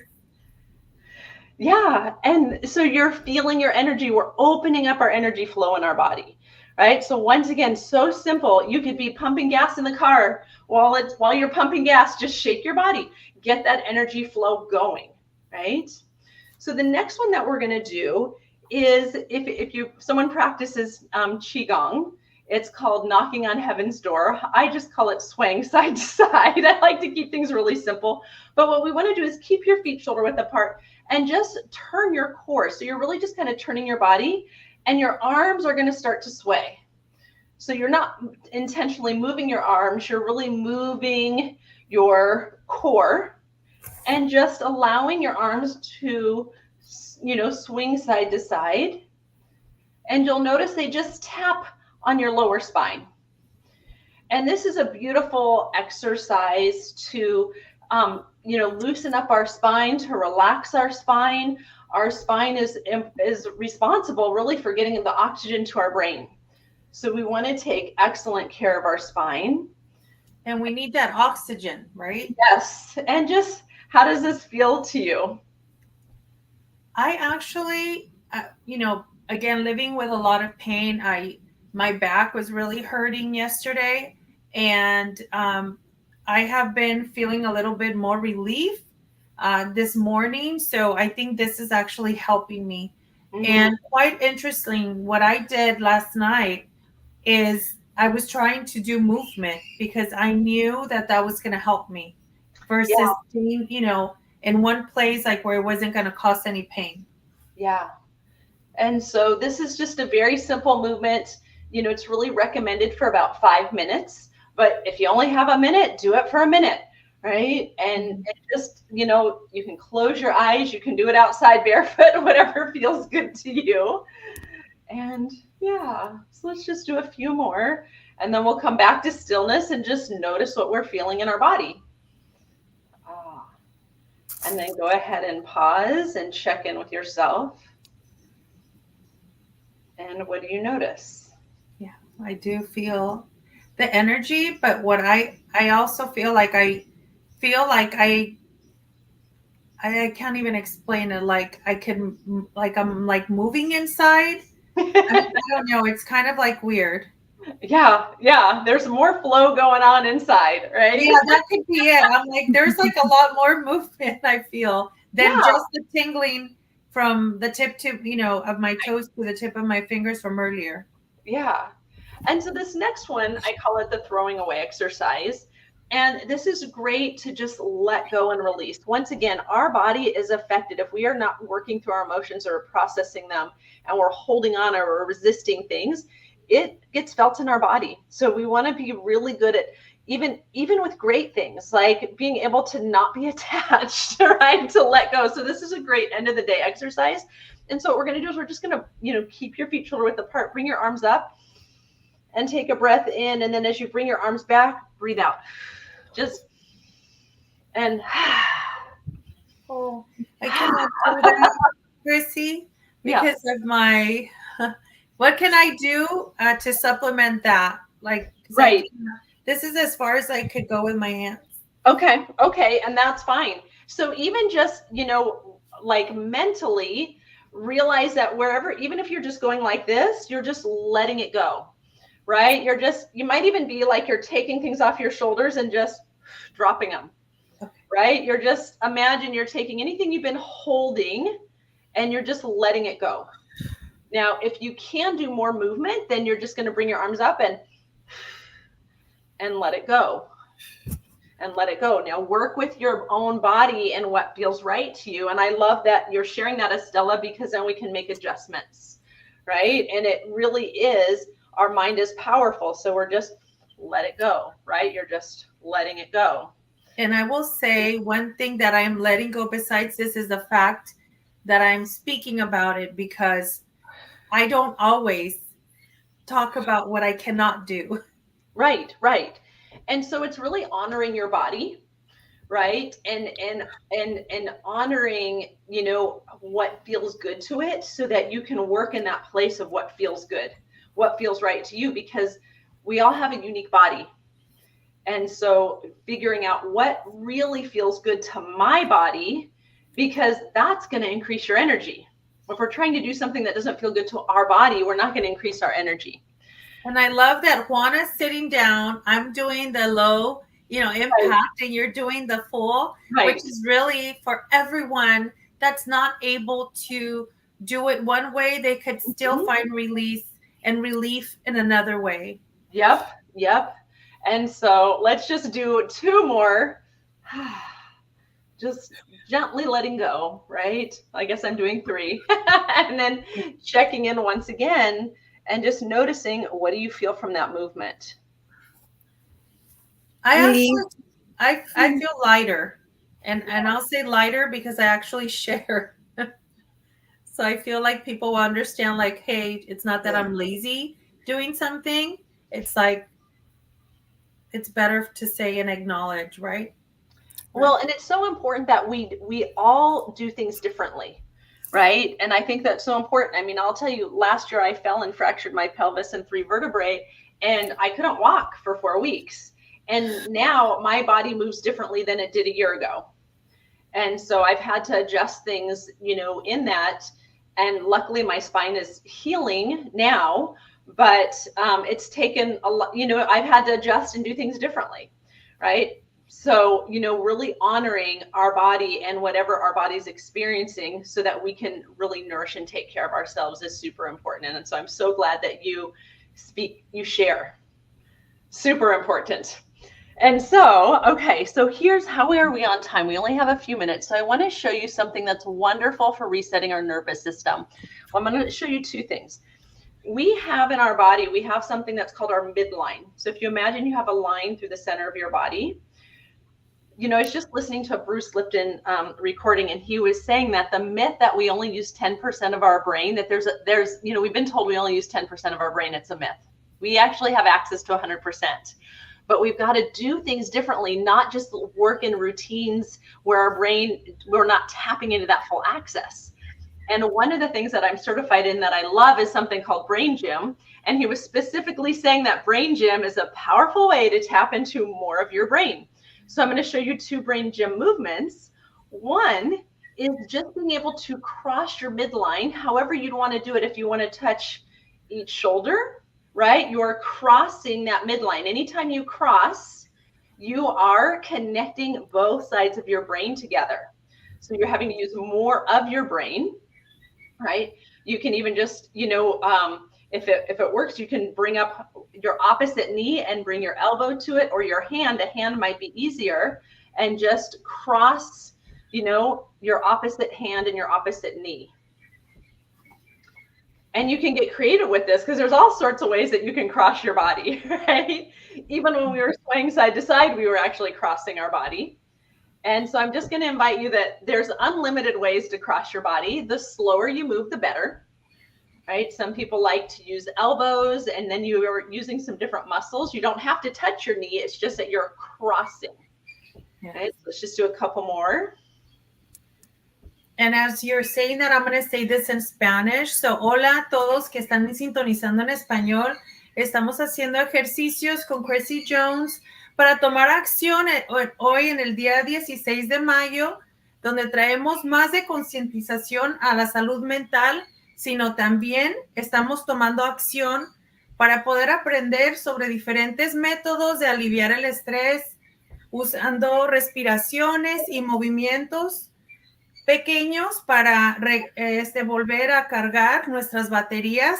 Yeah. And so you're feeling your energy. We're opening up our energy flow in our body, right? So once again, so simple. You could be pumping gas in the car while you're pumping gas, just shake your body, get that energy flow going, right? So the next one that we're going to do is if someone practices Qigong, it's called knocking on heaven's door. I just call it swaying side to side. I like to keep things really simple. But what we want to do is keep your feet shoulder width apart and just turn your core. So you're really just kind of turning your body and your arms are going to start to sway. So you're not intentionally moving your arms. You're really moving your core and just allowing your arms to, swing side to side. And you'll notice they just tap on your lower spine. And this is a beautiful exercise to, loosen up our spine, to relax our spine. Our spine is responsible really for getting the oxygen to our brain. So we want to take excellent care of our spine. And we need that oxygen, right? Yes. And just, how does this feel to you? I actually, again, living with a lot of pain, my back was really hurting yesterday. And I have been feeling a little bit more relief this morning. So I think this is actually helping me. Mm-hmm. And quite interesting, what I did last night is I was trying to do movement because I knew that was going to help me versus being, in one place like where it wasn't going to cause any pain. Yeah. And so this is just a very simple movement. It's really recommended for about 5 minutes, but if you only have a minute, do it for a minute, right? And just, you can close your eyes, you can do it outside barefoot, whatever feels good to you. And yeah, so let's just do a few more and then we'll come back to stillness and just notice what we're feeling in our body. And then go ahead and pause and check in with yourself. And what do you notice? Yeah, I do feel the energy, but what I also feel like I can't even explain it. Like I'm like moving inside. I don't know. It's kind of like weird. Yeah. There's more flow going on inside, right? Yeah, that could be it. I'm like, there's like a lot more movement I feel than Yeah. just the tingling from the tip to, of my toes to the tip of my fingers from earlier. Yeah. And so this next one, I call it the throwing away exercise. And this is great to just let go and release. Once again, our body is affected if we are not working through our emotions or processing them, and we're holding on or we're resisting things, it gets felt in our body. So we want to be really good at even with great things, like being able to not be attached, right? To let go. So this is a great end of the day exercise. And so what we're going to do is we're just going to, keep your feet shoulder width apart, bring your arms up and take a breath in. And then as you bring your arms back, breathe out. Oh, I cannot do that, Chrissy, Yeah. because of my. What can I do to supplement that? Like, 'cause Right. this is as far as I could go with my hands. Okay. And that's fine. So even just, like mentally realize that wherever, even if you're just going like this, you're just letting it go, right? You might even be like you're taking things off your shoulders and just dropping them, right? You're just, imagine you're taking anything you've been holding and you're just letting it go. Now, if you can do more movement, then you're just going to bring your arms up and let it go. And let it go. Now work with your own body and what feels right to you. And I love that you're sharing that, Estella, because then we can make adjustments, right? And it really is, our mind is powerful. So we're just let it go, right? You're just letting it go. And I will say one thing that I'm letting go besides this is the fact that I'm speaking about it, because I don't always talk about what I cannot do. Right. And so it's really honoring your body, right? And honoring, what feels good to it, so that you can work in that place of what feels good, what feels right to you, because we all have a unique body. And so figuring out what really feels good to my body, because that's going to increase your energy. If we're trying to do something that doesn't feel good to our body, we're not going to increase our energy. And I love that Juana's sitting down. I'm doing the low, impact, right, and you're doing the full, right, which is really for everyone that's not able to do it one way. They could still find release and relief in another way. Yep. And so let's just do 2 more. Just gently letting go, right? I guess I'm doing 3. And then checking in once again and just noticing, what do you feel from that movement? I feel lighter. And I'll say lighter because I actually share. So I feel like people will understand, like, hey, it's not that I'm lazy doing something. It's like, it's better to say and acknowledge, right? Well, and it's so important that we all do things differently, right? And I think that's so important. I mean, I'll tell you, last year I fell and fractured my pelvis and 3 vertebrae, and I couldn't walk for 4 weeks. And now my body moves differently than it did a year ago. And so I've had to adjust things, in that. And luckily my spine is healing now, but it's taken a lot, I've had to adjust and do things differently, right? So, really honoring our body and whatever our body's experiencing, so that we can really nourish and take care of ourselves, is super important. And so I'm so glad that you share. Super important. And so, okay, so here's how are we on time? We only have a few minutes. So I want to show you something that's wonderful for resetting our nervous system. Well, I'm going to show you 2 things. We have in our body, we have something that's called our midline. So if you imagine you have a line through the center of your body, I was just listening to a Bruce Lipton recording, and he was saying that the myth that we only use 10% of our brain, that there's, we've been told we only use 10% of our brain. It's a myth. We actually have access to 100%. But we've got to do things differently, not just work in routines where we're not tapping into that full access. And one of the things that I'm certified in that I love is something called Brain Gym. And he was specifically saying that Brain Gym is a powerful way to tap into more of your brain. So I'm going to show you 2 Brain Gym movements. One is just being able to cross your midline, however you'd want to do it. If you want to touch each shoulder, right? You're crossing that midline. Anytime you cross, you are connecting both sides of your brain together. So you're having to use more of your brain, right? You can even just, if it works, you can bring up your opposite knee and bring your elbow to it, or your hand. A hand might be easier, and just cross, your opposite hand and your opposite knee. And you can get creative with this, because there's all sorts of ways that you can cross your body, right? Even when we were swaying side to side, we were actually crossing our body. And so I'm just going to invite you that there's unlimited ways to cross your body. The slower you move, the better, right? Some people like to use elbows, and then you are using some different muscles. You don't have to touch your knee. It's just that you're crossing. Right? So let's just do a couple more. And as you're saying that, I'm going to say this in Spanish. So, hola a todos que están sintonizando en español. Estamos haciendo ejercicios con Christy Jones para tomar acción hoy en el día 16 de mayo, donde traemos más de concientización a la salud mental, sino también estamos tomando acción para poder aprender sobre diferentes métodos de aliviar el estrés, usando respiraciones y movimientos pequeños para volver a cargar nuestras baterías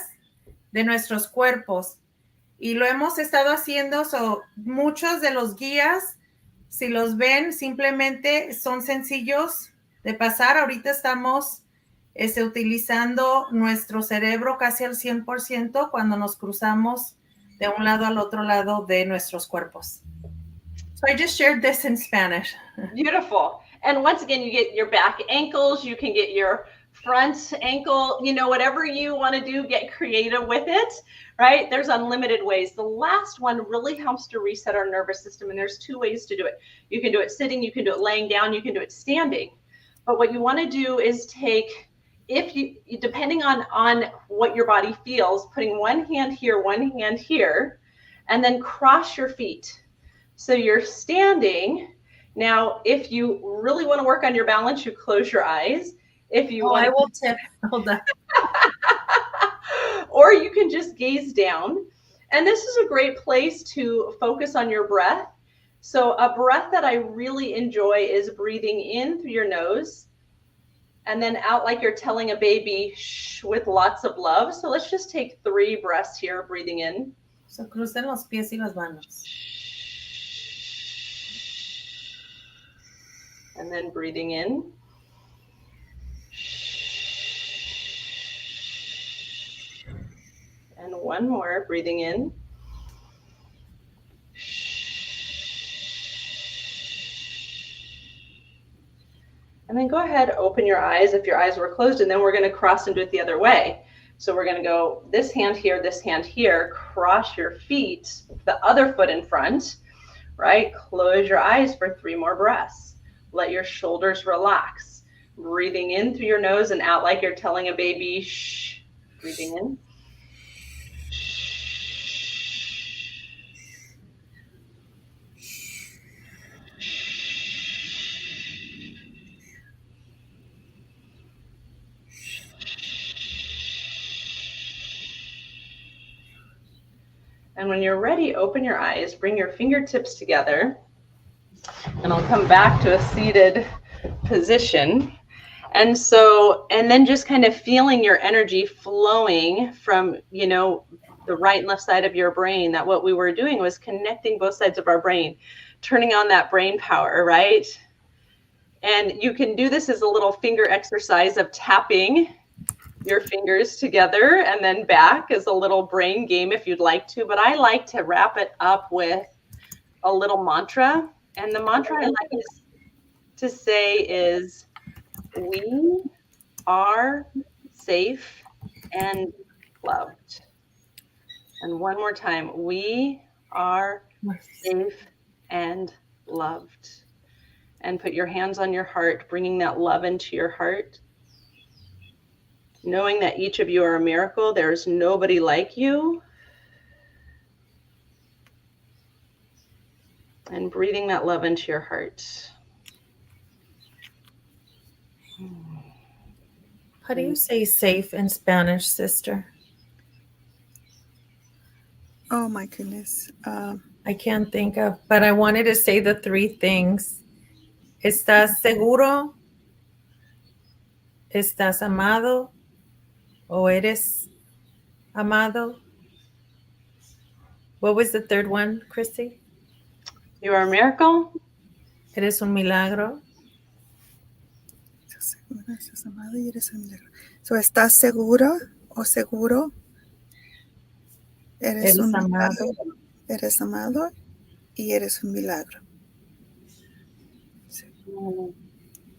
de nuestros cuerpos. Y lo hemos estado haciendo, muchos de los guías, si los ven, simplemente son sencillos de pasar. Ahorita estamos utilizando nuestro cerebro casi al 100% cuando nos cruzamos de un lado al otro lado de nuestros cuerpos. So I just shared this in Spanish. Beautiful. And once again, you get your back ankles, you can get your front ankle, whatever you want to do, get creative with it, right? There's unlimited ways. The last one really helps to reset our nervous system, and there's 2 ways to do it. You can do it sitting, you can do it laying down, you can do it standing. But what you want to do is take, depending on what your body feels, putting one hand here, and then cross your feet. So you're standing. Now, if you really want to work on your balance, you close your eyes. If you want, I will tip. Hold on. Or you can just gaze down. And this is a great place to focus on your breath. So a breath that I really enjoy is breathing in through your nose and then out like you're telling a baby shh with lots of love. So let's just take 3 breaths here, breathing in. So crucen los pies y las manos. And then breathing in. And one more, breathing in. And then go ahead, open your eyes if your eyes were closed, and then we're going to cross and do it the other way. So we're going to go this hand here, cross your feet, the other foot in front, right? Close your eyes for 3 more breaths. Let your shoulders relax. Breathing in through your nose and out like you're telling a baby, shh. Breathing in. And when you're ready, open your eyes, bring your fingertips together, and I'll come back to a seated position. And then just kind of feeling your energy flowing from, the right and left side of your brain. That what we were doing was connecting both sides of our brain, turning on that brain power, right? And you can do this as a little finger exercise of tapping your fingers together and then back as a little brain game if you'd like to. But I like to wrap it up with a little mantra. And the mantra I like to say is, we are safe and loved. And one more time, we are safe and loved. And put your hands on your heart, bringing that love into your heart. Knowing that each of you are a miracle. There's nobody like you. And breathing that love into your heart. How do you say safe in Spanish, sister? Oh my goodness. I can't think of, but I wanted to say the 3 things. ¿Estás seguro? ¿Estás amado o eres amado? What was the third one, Christy? You are a miracle. ¿Eres un milagro? Estás amado y eres un milagro. So, ¿estás seguro o seguro? Eres ¿Eres un amado? milagro. Eres amado y eres un milagro.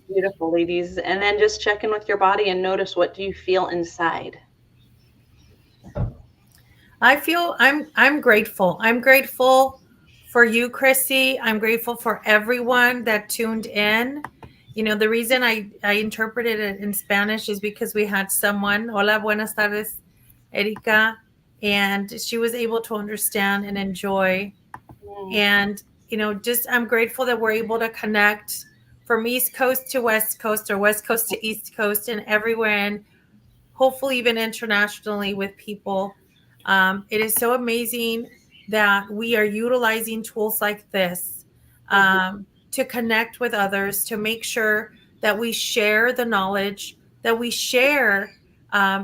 Beautiful, ladies. And then just check in with your body and notice, what do you feel inside? I'm grateful. I'm grateful for you, Chrissy. I'm grateful for everyone that tuned in. You know, the reason I interpreted it in Spanish is because we had someone, hola, buenas tardes, Erika, and she was able to understand and enjoy. And, you know, just I'm grateful that we're able to connect from East Coast to West Coast or West Coast to East Coast and everywhere, and hopefully even internationally with people. It is so amazing that we are utilizing tools like this to connect with others, to make sure that we share the knowledge, that we share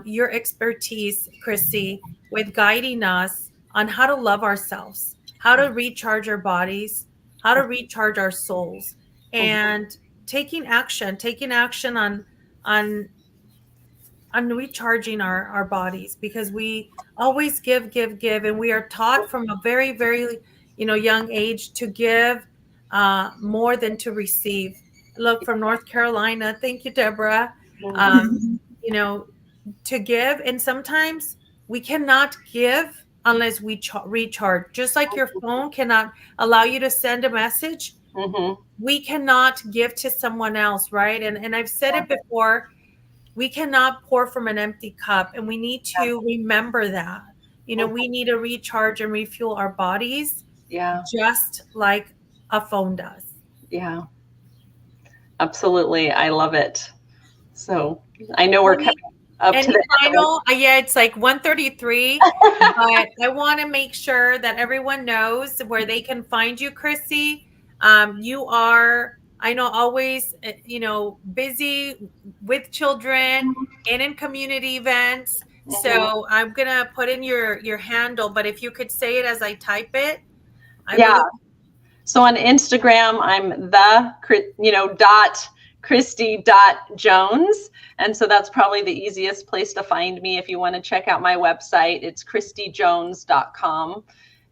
your expertise, Chrissy, with guiding us on how to love ourselves, how to recharge our bodies, how to recharge our souls, and taking action on recharging our bodies, because we always give, and we are taught from a very, very, you know, young age to give more than to receive. Look, from North Carolina, thank you, Deborah. You know, to give, and sometimes we cannot give unless we recharge. Just like your phone cannot allow you to send a message, we cannot give to someone else, right? And I've said it before, we cannot pour from an empty cup, and we need to remember that. You know, we need to recharge and refuel our bodies, just like a phone does. Yeah, absolutely. I love it. So I know we're coming up to the final, yeah, it's like 1:33, but I want to make sure that everyone knows where they can find you, Chrissy. You are, I know, always, you know, busy with children and in community events. So I'm gonna put in your handle, but if you could say it as I type it, I really. So on Instagram, I'm dot Christy.Jones. And so that's probably the easiest place to find me. If you want to check out my website, it's ChristyJones.com.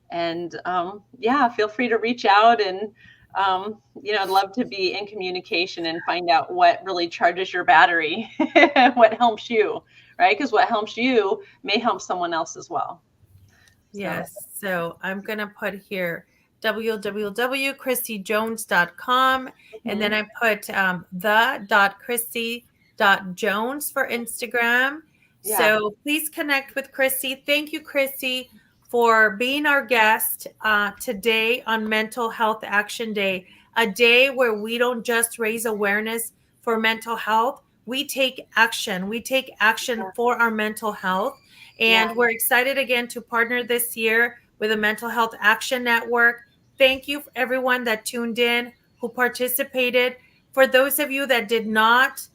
And feel free to reach out, and I'd love to be in communication and find out what really charges your battery, what helps you, right? Because what helps you may help someone else as well. Yes. So I'm going to put here www.christyjones.com. And then I put the.christy.jones for Instagram. So please connect with Chrissy. Thank you, Chrissy, for being our guest today on Mental Health Action Day, a day where we don't just raise awareness for mental health. We take action. We take action for our mental health. And we're excited again to partner this year with the Mental Health Action Network. Thank you for everyone that tuned in, who participated. For those of you that did not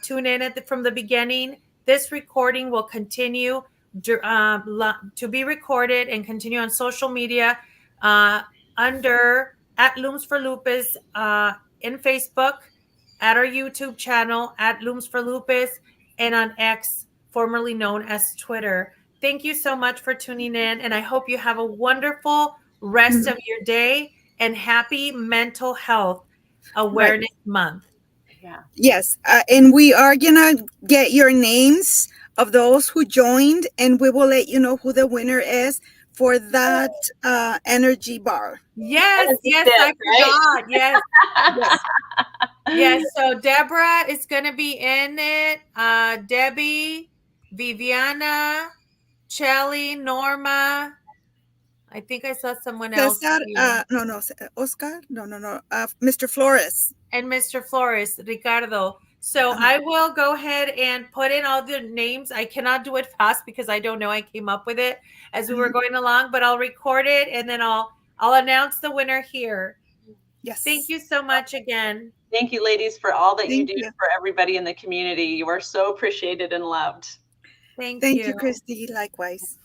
tune in from the beginning, this recording will continue to be recorded and continue on social media under at Looms for Lupus in Facebook, at our YouTube channel at Looms for Lupus, and on X, formerly known as Twitter. Thank you so much for tuning in, and I hope you have a wonderful rest of your day, and happy Mental Health Awareness Month. Yes, and we are gonna get your names of those who joined, and we will let you know who the winner is for that energy bar. Yes, I forgot. Yes. So Deborah is going to be in it. Debbie, Viviana, Chelly, Norma. I think I saw someone else. Cesar, Oscar, Mr. Flores. And Mr. Flores, Ricardo. So I will go ahead and put in all the names. I cannot do it fast because I don't know. I came up with it as we were going along, but I'll record it, and then I'll announce the winner here. Yes. Thank you so much again. Thank you, ladies, for all that you Thank do you. for everybody in the community. You are so appreciated and loved. Thank Thank you. you, Christy. Likewise.